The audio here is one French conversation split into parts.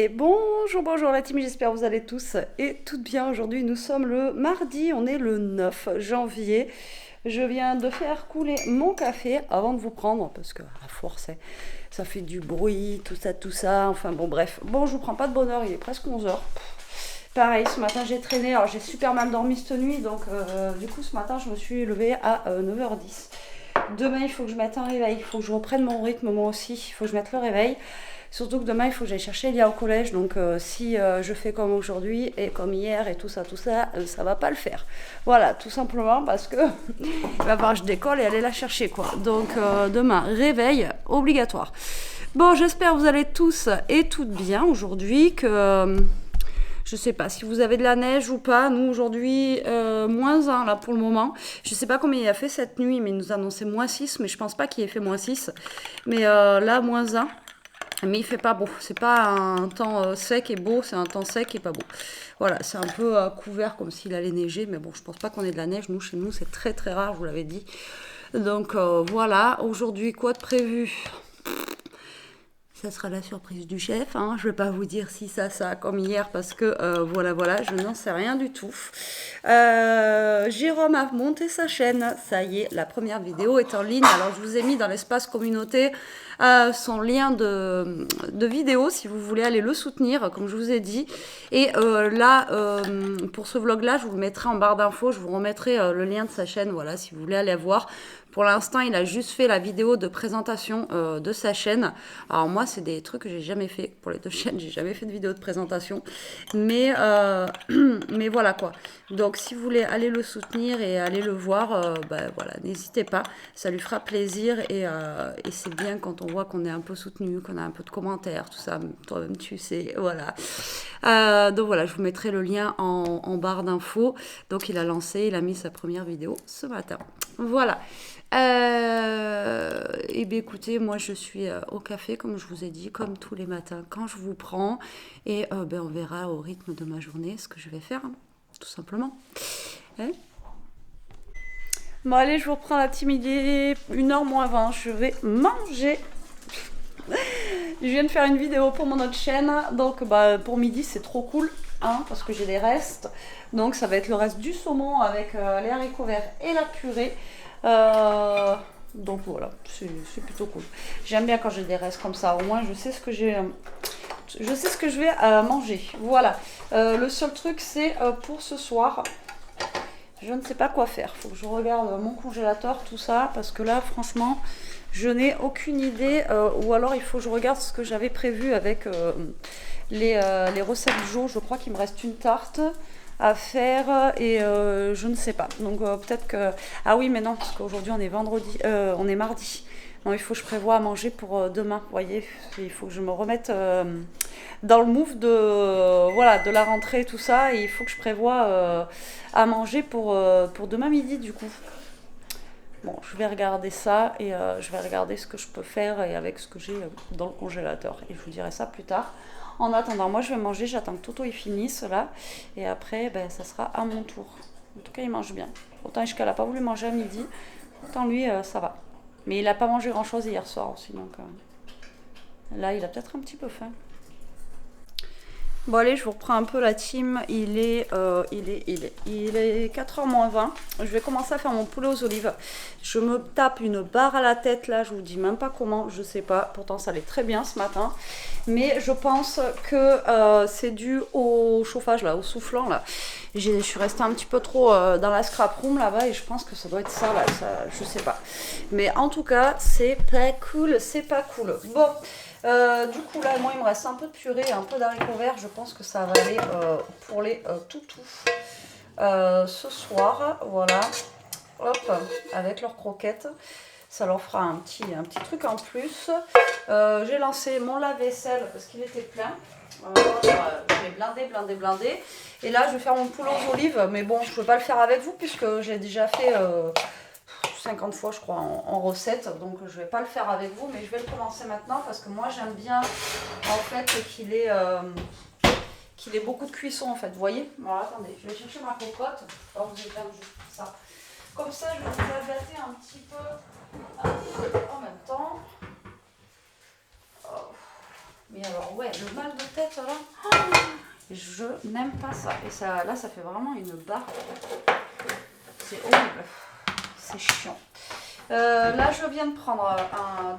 Et bonjour la team, j'espère que vous allez tous et toutes bien. Aujourd'hui nous sommes le mardi, on est le 9 janvier. Je viens de faire couler mon café avant de vous prendre parce que à force ça fait du bruit, tout ça, enfin bon bref. Bon, je vous prends pas de bonne heure, il est presque 11 heures. Pareil, ce matin j'ai traîné, alors j'ai super mal dormi cette nuit, donc du coup ce matin je me suis levée à 9h10. Demain il faut que je mette un réveil, il faut que je reprenne mon rythme moi aussi, il faut que je mette le réveil. Surtout que demain, il faut que j'aille chercher Elia au collège. Donc, si je fais comme aujourd'hui et comme hier et tout ça, ça va pas le faire. Voilà, tout simplement parce que il va falloir que je décolle et aller la chercher, quoi. Donc, demain, réveil obligatoire. Bon, j'espère que vous allez tous et toutes bien aujourd'hui. Je sais pas si vous avez de la neige ou pas. Nous, aujourd'hui, -1 là pour le moment. Je sais pas combien il a fait cette nuit, mais il nous annonçait -6. Mais je pense pas qu'il ait fait -6. Mais là, -1. Mais il fait pas beau, c'est pas un temps sec et beau, c'est un temps sec et pas beau. Voilà, c'est un peu couvert comme s'il allait neiger, mais bon, je pense pas qu'on ait de la neige, nous, chez nous, c'est très très rare, je vous l'avais dit. Donc voilà, aujourd'hui, quoi de prévu? Ça sera la surprise du chef, hein. Je ne vais pas vous dire si ça, comme hier, parce que voilà, je n'en sais rien du tout. Jérôme a monté sa chaîne, ça y est, la première vidéo est en ligne. Alors je vous ai mis dans l'espace communauté son lien de vidéo, si vous voulez aller le soutenir, comme je vous ai dit. Et là, pour ce vlog-là, je vous le mettrai en barre d'infos, je vous remettrai le lien de sa chaîne, voilà, si vous voulez aller voir. Pour l'instant, il a juste fait la vidéo de présentation de sa chaîne. Alors moi, c'est des trucs que j'ai jamais fait pour les deux chaînes. J'ai jamais fait de vidéo de présentation. Mais voilà quoi. Donc si vous voulez aller le soutenir et aller le voir, voilà, n'hésitez pas. Ça lui fera plaisir et c'est bien quand on voit qu'on est un peu soutenu, qu'on a un peu de commentaires, tout ça. Toi-même, tu sais, voilà. Donc voilà, je vous mettrai le lien en barre d'infos. Donc il a mis sa première vidéo ce matin. Voilà. Et bien écoutez, moi je suis au café comme je vous ai dit, comme tous les matins quand je vous prends. Et on verra au rythme de ma journée ce que je vais faire, hein, tout simplement. Hein. Bon allez, je vous reprends la petite midi, 1h moins 20, je vais manger. Je viens de faire une vidéo pour mon autre chaîne, donc pour midi c'est trop cool, hein, parce que j'ai des restes. Donc ça va être le reste du saumon avec les haricots verts et la purée. Donc voilà, c'est plutôt cool. J'aime bien quand j'ai des restes comme ça, au moins je sais ce que je vais manger. Voilà. Le seul truc c'est pour ce soir, je ne sais pas quoi faire. Faut que je regarde mon congélateur, tout ça, parce que là franchement je n'ai aucune idée, ou alors il faut que je regarde ce que j'avais prévu avec les recettes du jour. Je crois qu'il me reste une tarte à faire et je ne sais pas. Donc peut-être que... Ah oui, mais non, parce qu'aujourd'hui on est on est mardi. Non, il faut que je prévoie à manger pour demain. Vous voyez, il faut que je me remette dans le move de la rentrée, tout ça. Et il faut que je prévoie à manger pour demain midi, du coup. Bon, je vais regarder ça et je vais regarder ce que je peux faire et avec ce que j'ai dans le congélateur. Et je vous dirai ça plus tard. En attendant, moi je vais manger, j'attends que Toto il finisse là. Et après, ça sera à mon tour. En tout cas, il mange bien. Autant Ishka n'a pas voulu manger à midi, autant lui, ça va. Mais il n'a pas mangé grand chose hier soir aussi, donc là, il a peut-être un petit peu faim. Bon allez, je vous reprends un peu la team. Il est 4h moins 20. Je vais commencer à faire mon poulet aux olives. Je me tape une barre à la tête là, je vous dis même pas comment, je sais pas. Pourtant ça allait très bien ce matin. Mais je pense que c'est dû au chauffage là, au soufflant là. Je suis restée un petit peu trop dans la scrap room là-bas et je pense que ça doit être ça là, je sais pas. Mais en tout cas, c'est pas cool, c'est pas cool. Bon. Du coup là moi il me reste un peu de purée et un peu d'haricots verts. Je pense que ça va aller pour les toutous ce soir, voilà. Hop, avec leurs croquettes, ça leur fera un petit truc en plus. J'ai lancé mon lave-vaisselle parce qu'il était plein. Je vais blinder. Et là je vais faire mon poulet aux olives, mais bon je ne peux pas le faire avec vous puisque j'ai déjà fait 50 fois je crois en recette, donc je vais pas le faire avec vous, mais je vais le commencer maintenant parce que moi j'aime bien en fait qu'il ait beaucoup de cuisson en fait, vous voyez. Bon attendez, je vais chercher ma cocotte, alors vous avez juste ça. Comme ça je vais vous la gâter un petit peu en même temps. Oh. Mais alors, ouais, le mal de tête, là, je n'aime pas ça. Et ça, là, ça fait vraiment une barre. C'est horrible. C'est chiant. Là, je viens de prendre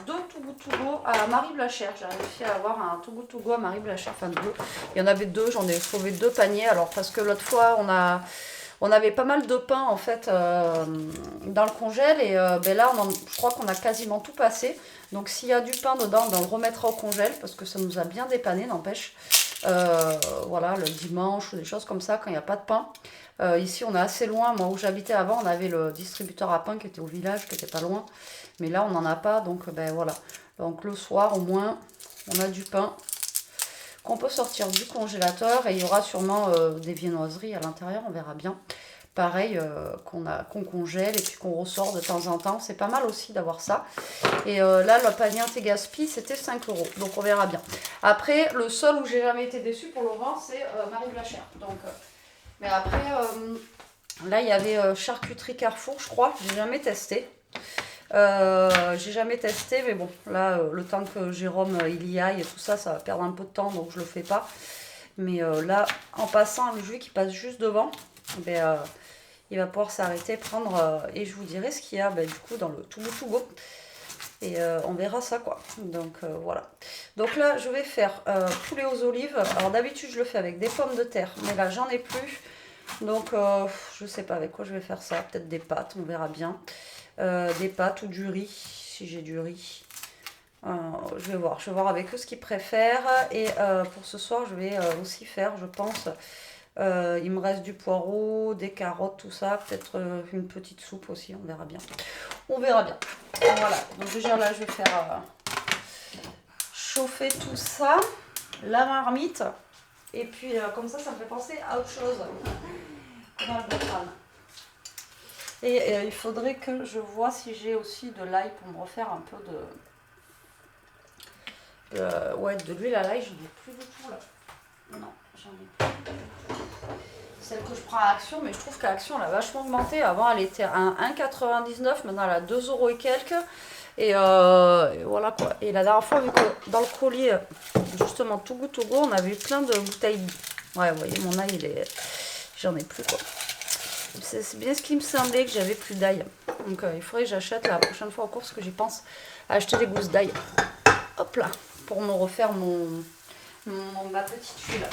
deux Too Good To Go à Marie Blachère. J'ai réussi à avoir un Too Good To Go à Marie Blachère. Enfin, deux. Il y en avait deux. J'en ai sauvé deux paniers. Alors, parce que l'autre fois, on avait pas mal de pain, en fait, dans le congèle. Et ben là, je crois qu'on a quasiment tout passé. Donc, s'il y a du pain dedans, ben, on le remettra au congèle. Parce que ça nous a bien dépanné, n'empêche. Voilà, le dimanche ou des choses comme ça, quand il n'y a pas de pain. Ici, on est assez loin. Moi, où j'habitais avant, on avait le distributeur à pain qui était au village, qui était pas loin. Mais là, on n'en a pas. Donc, ben voilà. Donc, le soir, au moins, on a du pain qu'on peut sortir du congélateur. Et il y aura sûrement des viennoiseries à l'intérieur. On verra bien. Pareil, qu'on congèle et puis qu'on ressort de temps en temps. C'est pas mal aussi d'avoir ça. Et là, le panier anti-gaspi, c'était 5 €. Donc, on verra bien. Après, le seul où j'ai jamais été déçue pour le moment, c'est Marie Blachère. Donc... mais après, là, il y avait charcuterie Carrefour, je crois. J'ai jamais testé. Mais bon, là, le temps que Jérôme il y aille et tout ça, ça va perdre un peu de temps, donc je le fais pas. Mais là, en passant, le juif qui passe juste devant, ben, il va pouvoir s'arrêter, prendre, et je vous dirai ce qu'il y a du coup dans le Too Good To Go. Et on verra ça quoi. Donc voilà. Donc là, je vais faire poulet aux olives. Alors d'habitude, je le fais avec des pommes de terre, mais là, j'en ai plus. Donc je sais pas avec quoi je vais faire ça. Peut-être des pâtes, on verra bien. Des pâtes ou du riz, si j'ai du riz. Je vais voir avec eux ce qu'ils préfèrent. Et pour ce soir, je vais aussi faire, je pense, il me reste du poireau, des carottes, tout ça. Peut-être une petite soupe aussi, on verra bien. On verra bien. Voilà, donc déjà là, je vais faire chauffer tout ça, la marmite. Et puis comme ça me fait penser à autre chose dans le crâne. Et il faudrait que je vois si j'ai aussi de l'ail pour me refaire un peu de l'huile à l'ail. J'en ai plus du tout là. Non, j'en ai plus. Celle que je prends à Action, mais je trouve qu'à Action elle a vachement augmenté. Avant elle était à 1,99, maintenant elle a 2 € et quelques. Et voilà quoi. Et la dernière fois, vu que dans le colis, justement, Too Good To Go, on avait eu plein de bouteilles. Ouais, vous voyez, mon ail, j'en ai plus quoi. C'est bien ce qui me semblait, que j'avais plus d'ail. Donc il faudrait que j'achète la prochaine fois aux courses, que j'y pense à acheter des gousses d'ail. Hop là, pour me refaire ma petite huile.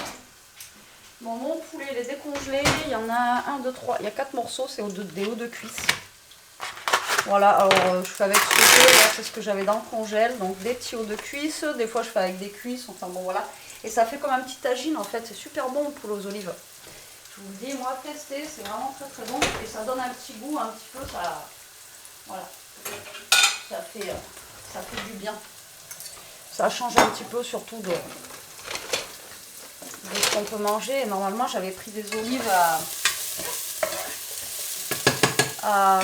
Bon, mon poulet, il est décongelé. Il y en a 1, 2, 3. Il y a 4 morceaux, c'est des hauts de cuisse. Voilà, alors je fais avec ce que j'ai, c'est ce que j'avais dans le congèle, donc des petits hauts de cuisse, des fois je fais avec des cuisses, enfin bon voilà. Et ça fait comme un petit tagine en fait, c'est super bon pour les olives. Je vous le dis, moi tester, c'est vraiment très très bon et ça donne un petit goût, un petit peu, ça, voilà, ça fait du bien. Ça change un petit peu surtout de ce qu'on peut manger. Et normalement j'avais pris des olives comment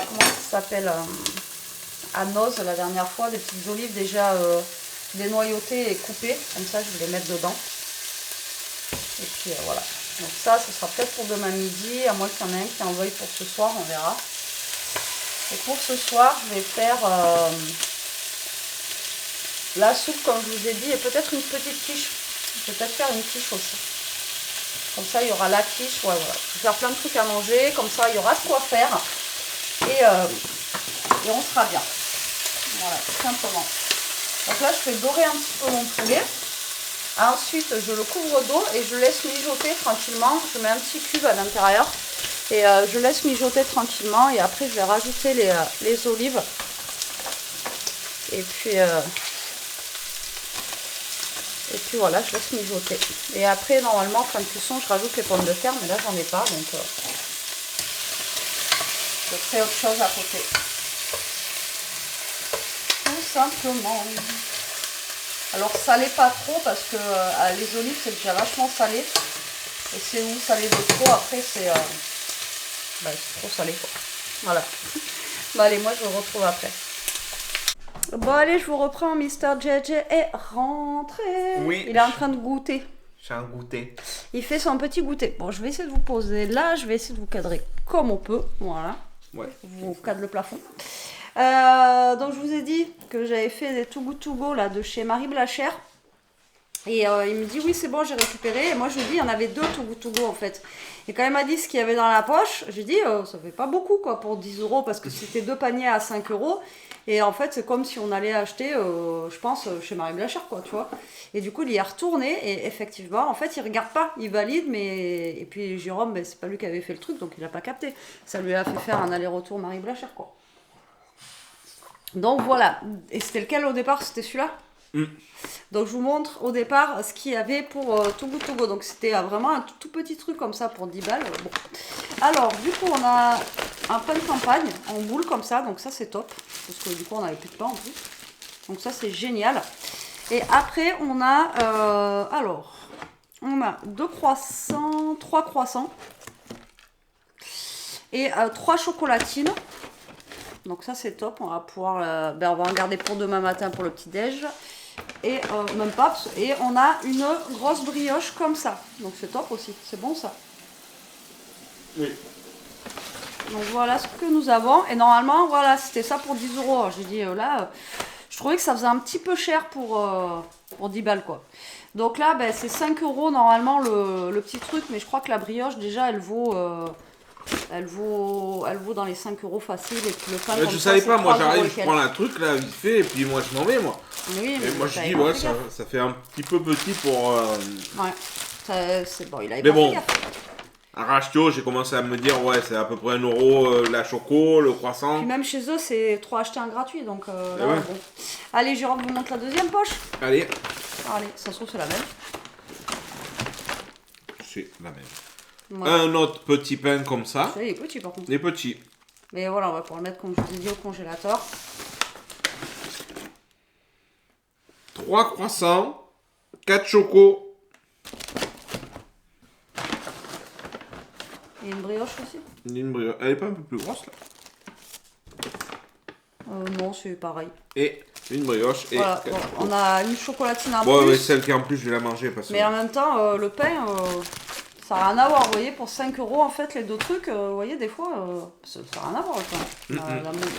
ça s'appelle, à noz la dernière fois, des petites olives déjà dénoyautées et coupées, comme ça je vais les mettre dedans. Et puis voilà, donc ça ce sera peut-être pour demain midi, à moins qu'il y en ait un qui en veuille pour ce soir, on verra. Et pour ce soir je vais faire la soupe comme je vous ai dit, et peut-être une petite quiche. Je vais peut-être faire une quiche aussi. Comme ça il y aura la quiche, ouais, voilà. Je vais faire plein de trucs à manger, comme ça il y aura de quoi faire. Et on sera bien. Voilà, tout simplement. Donc là, je fais dorer un petit peu mon poulet. Ensuite, je le couvre d'eau et je laisse mijoter tranquillement. Je mets un petit cube à l'intérieur et je laisse mijoter tranquillement. Et après, je vais rajouter les olives. Et puis voilà, je laisse mijoter. Et après, normalement, en fin de cuisson, je rajoute les pommes de terre. Mais là, j'en ai pas. Donc, je ferai autre chose à côté. Tout simplement. Alors salé pas trop parce que les olives c'est déjà vachement salé. Et c'est où salé de trop, après c'est trop salé quoi. Voilà. Bon allez, moi je vous retrouve après. Bon allez, je vous reprends. Mr. JJ est rentré. Oui. Il est en train de goûter. J'ai un goûter. Il fait son petit goûter. Bon, je vais essayer de vous poser là. Je vais essayer de vous cadrer comme on peut. Voilà. Ouais. Je vous cadre le plafond. Donc je vous ai dit que j'avais fait des Too Good To Go là, de chez Marie Blachère. Et il me dit oui c'est bon j'ai récupéré. Et moi je lui dis il y en avait 2 Too Good To Go en fait. Et quand il m'a dit ce qu'il y avait dans la poche, j'ai dit ça fait pas beaucoup quoi pour 10 € parce que c'était 2 paniers à 5 €. Et en fait c'est comme si on allait acheter je pense chez Marie Blachère quoi tu vois. Et du coup il y est retourné et effectivement en fait il regarde pas, il valide mais... Et puis Jérôme ben, c'est pas lui qui avait fait le truc donc il a pas capté. Ça lui a fait faire un aller-retour Marie Blachère quoi. Donc voilà. Et c'était lequel au départ? C'était celui-là? Donc je vous montre au départ ce qu'il y avait pour Too Good To Go. Donc c'était vraiment un tout petit truc comme ça pour 10 balles. Bon. Alors du coup on a un pain de campagne en boule comme ça. Donc ça c'est top. Parce que du coup on n'avait plus de pain en plus. Donc ça c'est génial. Et après on a on a 2 croissants, 3 croissants. Et 3 chocolatines. Donc ça c'est top. On va pouvoir on va en garder pour demain matin pour le petit déj. Et même pas, et on a une grosse brioche comme ça. Donc c'est top aussi, c'est bon ça. Oui. Donc voilà ce que nous avons. Et normalement, voilà, c'était ça pour 10 €. J'ai dit là, je trouvais que ça faisait un petit peu cher pour 10 balles quoi. Donc là, ben, c'est 5 € normalement le petit truc, mais je crois que la brioche déjà elle vaut dans les 5 € facile. Et puis le pain Je savais pas, moi j'arrive, je prends un truc là vite fait et puis moi je m'en vais moi. Oui, et moi je dis ouais ça fait un petit peu petit pour... Ouais, c'est bon, il avait mais pas bon, fait gaffe. à Rachetio j'ai commencé à me dire ouais c'est à peu près 1 € la choco, le croissant. Puis même chez eux c'est 3 achetés un gratuit donc là, ouais. bon. Allez je vous montre la deuxième poche. Allez. Allez, ça se trouve c'est la même. C'est la même. Ouais. Un autre petit pain comme ça. Ça, il est petit par contre. Les petits. Mais voilà, on va pouvoir le mettre comme je vous ai dit au congélateur. 3 croissants, 4 chocos. Et une brioche aussi. Une brioche. Elle est pas un peu plus grosse là? Non, c'est pareil. Et une brioche. Et voilà, voilà. On a une chocolatine en bon, plus. Ouais, celle qui en plus je vais la manger parce que... Mais en même temps, le pain, ça n'a rien à voir. Vous voyez, pour 5 € en fait, les deux trucs, vous voyez, des fois, ça n'a rien à voir le pain.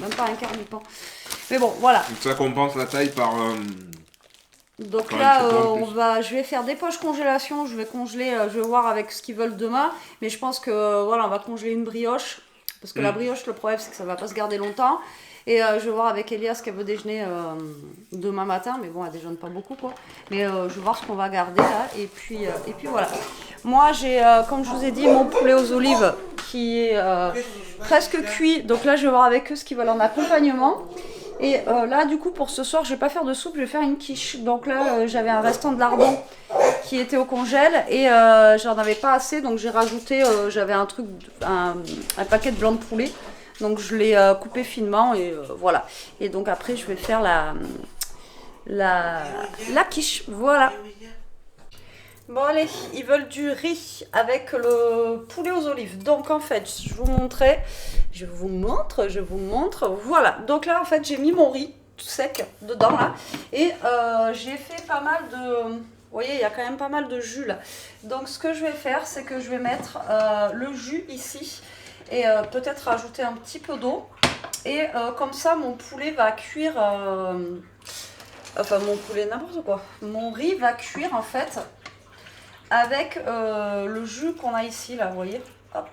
Même pas un quart du pain. Mais bon, voilà. Donc ça compense la taille par... Donc par là, je vais faire des poches congélation. Je vais congeler, je vais voir avec ce qu'ils veulent demain. Mais je pense que voilà, on va congeler une brioche. Parce que la brioche, le problème, c'est que ça va pas se garder longtemps. Et je vais voir avec Elia ce qu'elle veut déjeuner demain matin. Mais bon, elle déjeune pas beaucoup, quoi. Mais je vais voir ce qu'on va garder, là. Et puis voilà. Moi, j'ai, comme je vous ai dit, mon poulet aux olives qui est presque cuit. Donc là, je vais voir avec eux ce qu'ils veulent en accompagnement. Et là, du coup, pour ce soir, je vais pas faire de soupe, je vais faire une quiche. Donc là, j'avais un restant de lardon qui était au congèle et j'en avais pas assez. Donc j'ai rajouté, j'avais un paquet de blanc de poulet. Donc je l'ai coupé finement et voilà. Et donc après, je vais faire la quiche. Voilà. Bon allez, ils veulent du riz avec le poulet aux olives. Donc en fait, je vous montre. Voilà, donc là en fait j'ai mis mon riz tout sec dedans là. Et j'ai fait pas mal de... Vous voyez, il y a quand même pas mal de jus là. Donc ce que je vais faire, c'est que je vais mettre le jus ici. Et peut-être rajouter un petit peu d'eau. Et comme ça, mon poulet va cuire... Enfin mon poulet, n'importe quoi. Mon riz va cuire en fait... avec le jus qu'on a ici là, vous voyez, hop.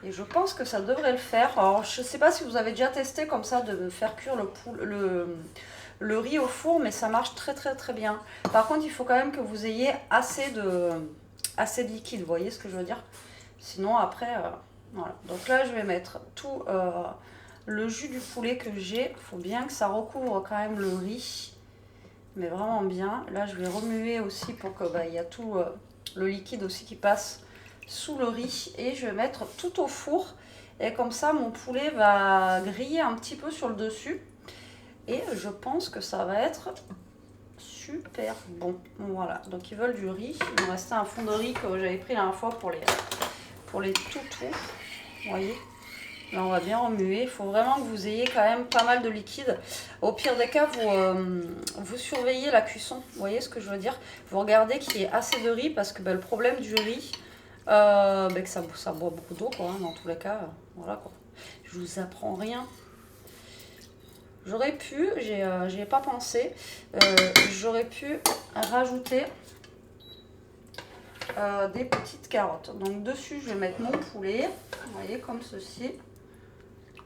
Et je pense que ça devrait le faire. Alors je sais pas si vous avez déjà testé comme ça de faire cuire le riz au four, mais ça marche très très très bien. Par contre il faut quand même que vous ayez assez de liquide, vous voyez ce que je veux dire. Sinon après, voilà. Donc là je vais mettre tout le jus du poulet que j'ai. Il faut bien que ça recouvre quand même le riz. Mais vraiment bien. Là, je vais remuer aussi pour que y a tout le liquide aussi qui passe sous le riz. Et je vais mettre tout au four. Et comme ça, mon poulet va griller un petit peu sur le dessus. Et je pense que ça va être super bon. Voilà. Donc, ils veulent du riz. Il me restait un fond de riz que j'avais pris la dernière fois pour les toutous. Vous voyez ? Là, on va bien remuer. Il faut vraiment que vous ayez quand même pas mal de liquide. Au pire des cas, vous surveillez la cuisson. Vous voyez ce que je veux dire? Vous regardez qu'il y ait assez de riz parce que le problème du riz, que ça boit beaucoup d'eau, quoi, hein, dans tous les cas. Voilà, quoi. Je vous apprends rien. J'aurais pu, j'y ai pas pensé, j'aurais pu rajouter des petites carottes. Donc dessus, je vais mettre mon poulet, vous voyez, comme ceci.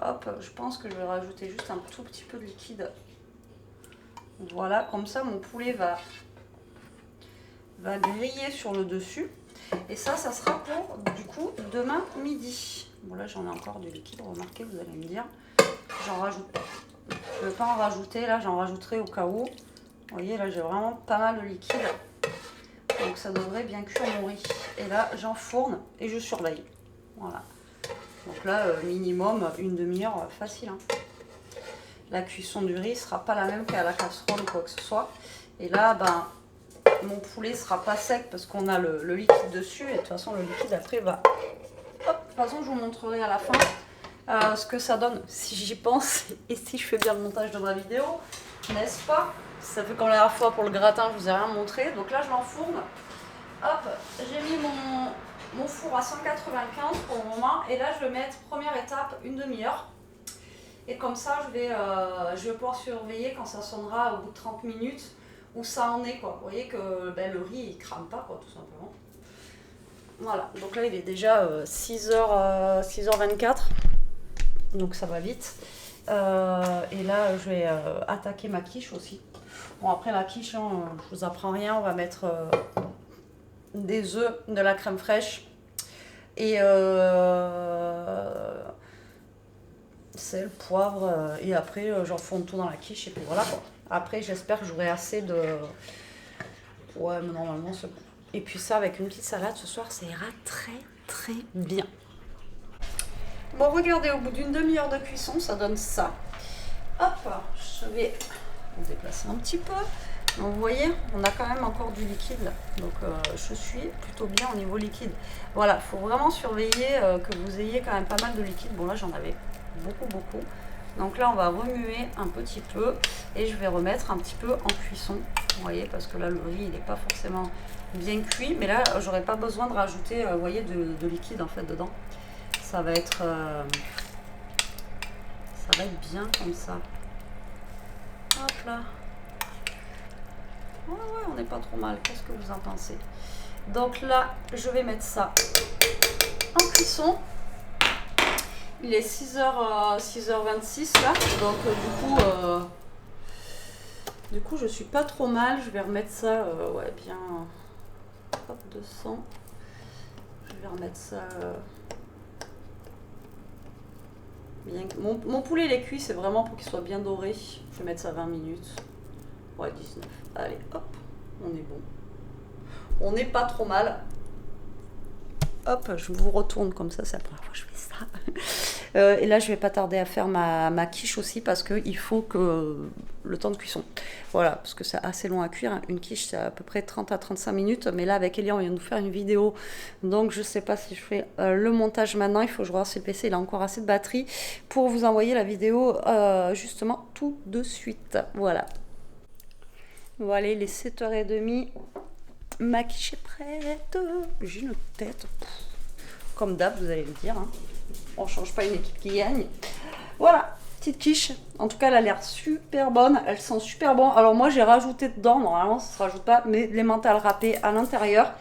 Hop, je pense que je vais rajouter juste un tout petit peu de liquide. Voilà, comme ça, mon poulet va griller sur le dessus. Et ça sera pour, du coup, demain midi. Bon, là, j'en ai encore du liquide, remarquez, vous allez me dire. J'en rajoute. Je ne vais pas en rajouter, là, j'en rajouterai au cas où. Vous voyez, là, j'ai vraiment pas mal de liquide. Donc, ça devrait bien cuire mon riz. Et là, j'enfourne et je surveille. Voilà. Donc là, minimum une demi-heure, facile. Hein. La cuisson du riz ne sera pas la même qu'à la casserole ou quoi que ce soit. Et là, ben, mon poulet ne sera pas sec parce qu'on a le liquide dessus. Et de toute façon, le liquide, après, va... Hop, de toute façon, je vous montrerai à la fin ce que ça donne, si j'y pense. Et si je fais bien le montage de ma vidéo, n'est-ce pas? Ça fait comme la dernière fois pour le gratin, je vous ai rien montré. Donc là, je l'enfourne. Hop, j'ai mis mon four à 195 pour le moment. Et là, je vais mettre, première étape, une demi-heure. Et comme ça, je vais pouvoir surveiller quand ça sonnera au bout de 30 minutes où ça en est, quoi. Vous voyez que ben, le riz, il crame pas, quoi, tout simplement. Voilà, donc là, il est déjà 6h24. Donc ça va vite. Et là, je vais attaquer ma quiche aussi. Bon, après la quiche, hein, je vous apprends rien. On va mettre des œufs, de la crème fraîche et sel, poivre. Et après, j'enfourne tout dans la quiche et puis voilà, quoi. Après, j'espère que j'aurai assez de... Ouais, mais normalement, c'est bon. Et puis ça, avec une petite salade, ce soir, ça ira très, très bien. Bon, regardez, au bout d'une demi-heure de cuisson, ça donne ça. Hop, je vais me déplacer un petit peu. Donc, vous voyez, on a quand même encore du liquide là. Donc, je suis plutôt bien au niveau liquide. Voilà, il faut vraiment surveiller que vous ayez quand même pas mal de liquide. Bon, là, j'en avais beaucoup. Donc là, on va remuer un petit peu et je vais remettre un petit peu en cuisson. Vous voyez, parce que là, le riz, il n'est pas forcément bien cuit. Mais là, j'aurais pas besoin de rajouter, vous voyez, de liquide en fait dedans. Ça va être bien comme ça. Hop là. Ouais, on n'est pas trop mal. Qu'est-ce que vous en pensez? Donc là, je vais mettre ça en cuisson. Il est 6h26 là. Donc du coup, je suis pas trop mal. Je vais remettre ça, ouais, bien. Hop, 200. Je vais remettre ça. Bien. Mon poulet, il est cuit, c'est vraiment pour qu'il soit bien doré. Je vais mettre ça 20 minutes. Ouais, 19. Allez, hop, on est bon. On n'est pas trop mal. Hop, je vous retourne comme ça, c'est la première fois que je fais ça. Et là, je vais pas tarder à faire ma quiche aussi parce qu'il faut que le temps de cuisson. Voilà, parce que c'est assez long à cuire. Hein. Une quiche, c'est à peu près 30 à 35 minutes. Mais là, avec Elia, on vient de nous faire une vidéo. Donc, je sais pas si je fais le montage maintenant. Il faut que je regarde si le PC il a encore assez de batterie pour vous envoyer la vidéo justement tout de suite. Voilà. Voilà, il est 7h30. Ma quiche est prête. J'ai une tête. Comme d'hab, vous allez le dire. Hein. On ne change pas une équipe qui gagne. Voilà, petite quiche. En tout cas, elle a l'air super bonne. Elle sent super bon. Alors moi, j'ai rajouté dedans, normalement, ça ne se rajoute pas, mais l'emmental râpé à l'intérieur.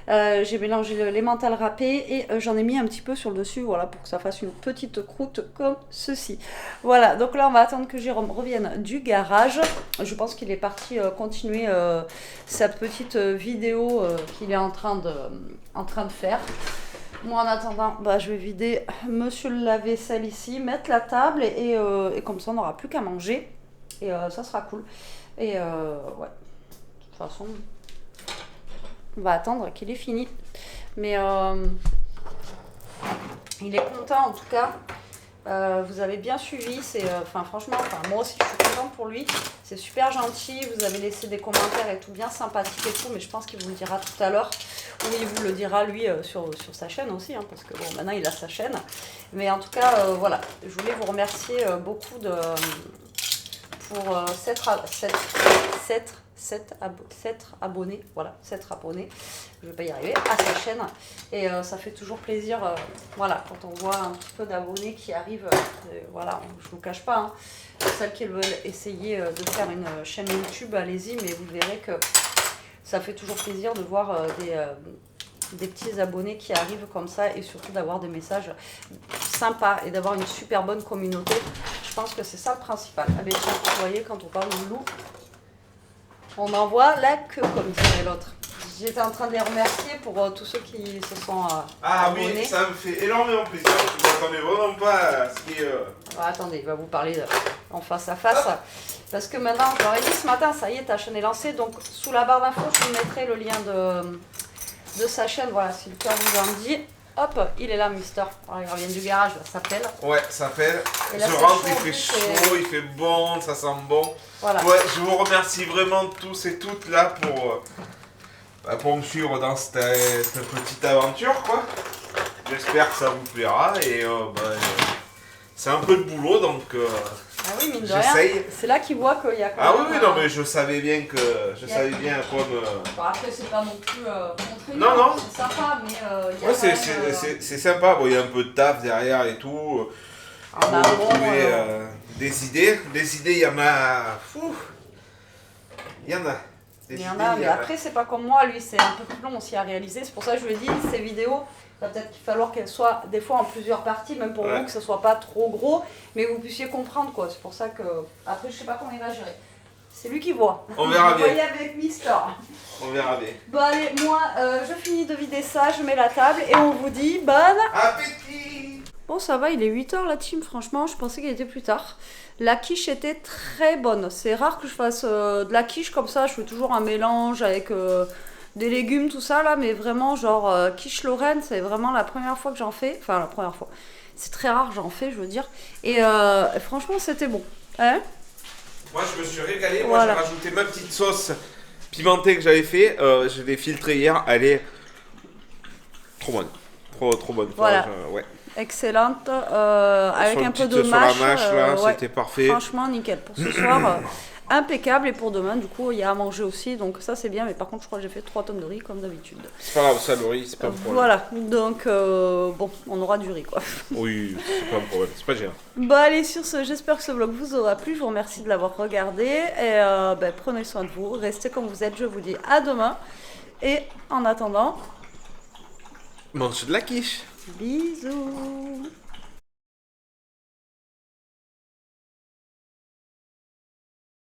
J'ai mélangé l'emmental râpé et j'en ai mis un petit peu sur le dessus, voilà, pour que ça fasse une petite croûte comme ceci. Voilà, donc là, on va attendre que Jérôme revienne du garage. Je pense qu'il est parti continuer sa petite vidéo qu'il est en train de faire. Moi, en attendant, je vais vider monsieur le lave-vaisselle ici, mettre la table et comme ça, on n'aura plus qu'à manger. Et ça sera cool. Et ouais, de toute façon, on va attendre qu'il ait fini. Mais il est content en tout cas. Vous avez bien suivi. Franchement, moi aussi, je suis contente pour lui. C'est super gentil. Vous avez laissé des commentaires et tout bien sympathique et tout. Mais je pense qu'il vous le dira tout à l'heure. Ou il vous le dira lui sur sa chaîne aussi, hein, parce que bon, maintenant il a sa chaîne. Mais en tout cas, voilà, je voulais vous remercier beaucoup pour cette 7 abonnés, voilà, 7 abonnés, je vais pas y arriver, à sa chaîne. Et ça fait toujours plaisir, voilà, quand on voit un petit peu d'abonnés qui arrivent, voilà, je vous cache pas, hein, celles qui veulent essayer de faire une chaîne YouTube, allez-y, mais vous verrez que ça fait toujours plaisir de voir des petits abonnés qui arrivent comme ça et surtout d'avoir des messages sympas et d'avoir une super bonne communauté. Je pense que c'est ça le principal. Ah ben tiens, vous voyez, quand on parle de loup, on en voit la queue, comme dirait l'autre. J'étais en train de les remercier pour tous ceux qui se sont abonnés. Oui, ça me fait énormément plaisir. Je ne m'attendais vraiment pas à ce qui est... Attendez, il va vous parler en face à face. Parce que maintenant, je leur ai dit ce matin, ça y est, ta chaîne est lancée. Donc, sous la barre d'infos, je vous mettrai le lien de sa chaîne. Voilà, si le cœur vous en dit. Hop, il est là, Mister. Alors, il revient du garage, ça s'appelle. Ouais, ça s'appelle. Et là, Je c'est rentre, chaud, il fait chaud, il fait bon, ça sent bon. Voilà. Ouais, je vous remercie vraiment tous et toutes là pour me suivre dans cette petite aventure, quoi. J'espère que ça vous plaira et c'est un peu de boulot, donc Ah oui, mine de j'essaye. rien, c'est là qu'il voit qu'il y a quand Ah même... oui, non, mais je savais bien à quoi me... Bon, après, c'est pas non plus Non, non. C'est sympa, mais il y a Ouais, quand même, c'est sympa, bon, il y a un peu de taf derrière et tout. en Pour amont, trouver des idées. Des idées, il y en a... Fou. Il y en a. Des il y en idées, a, il mais y en a. après, c'est pas comme moi, lui, c'est un peu plus long aussi à réaliser. C'est pour ça que je lui ai dit, ces vidéos, il va peut-être falloir qu'elles soient des fois en plusieurs parties, même pour vous, que ce soit pas trop gros, mais que vous puissiez comprendre, quoi. C'est pour ça que, après, je sais pas comment il va gérer. C'est lui qui voit. On verra bien. Vous voyez avec Mister. On verra bien. Bon, allez, moi, je finis de vider ça, je mets la table et on vous dit bonne Appétit. Bon, ça va, il est 8h la team, franchement, je pensais qu'il était plus tard. La quiche était très bonne. C'est rare que je fasse de la quiche comme ça, je fais toujours un mélange avec des légumes, tout ça là, mais vraiment, genre quiche Lorraine, c'est vraiment la première fois que j'en fais. Enfin, la première fois. C'est très rare, j'en fais, je veux dire. Et franchement, c'était bon. Hein? Moi, je me suis régalé. Voilà. Moi, j'ai rajouté ma petite sauce pimentée que j'avais fait. Je l'ai filtrée hier. Elle est trop bonne. Trop bonne. Voilà. Ouais. Excellente, avec Sur une un peu petite de sur la mâche. mâche, là, Ouais. c'était parfait. Franchement, nickel. Pour ce soir, impeccable. Et pour demain, du coup, il y a à manger aussi. Donc ça, c'est bien. Mais par contre, je crois que j'ai fait 3 tonnes de riz, comme d'habitude. C'est pas grave, ça, le riz, c'est pas un problème. Voilà. Donc, bon, on aura du riz, quoi. Oui, c'est pas un problème. C'est pas gênant. Bon, allez, sur ce, j'espère que ce vlog vous aura plu. Je vous remercie de l'avoir regardé. Et prenez soin de vous. Restez comme vous êtes. Je vous dis à demain. Et en attendant, Mange de la quiche. bisous.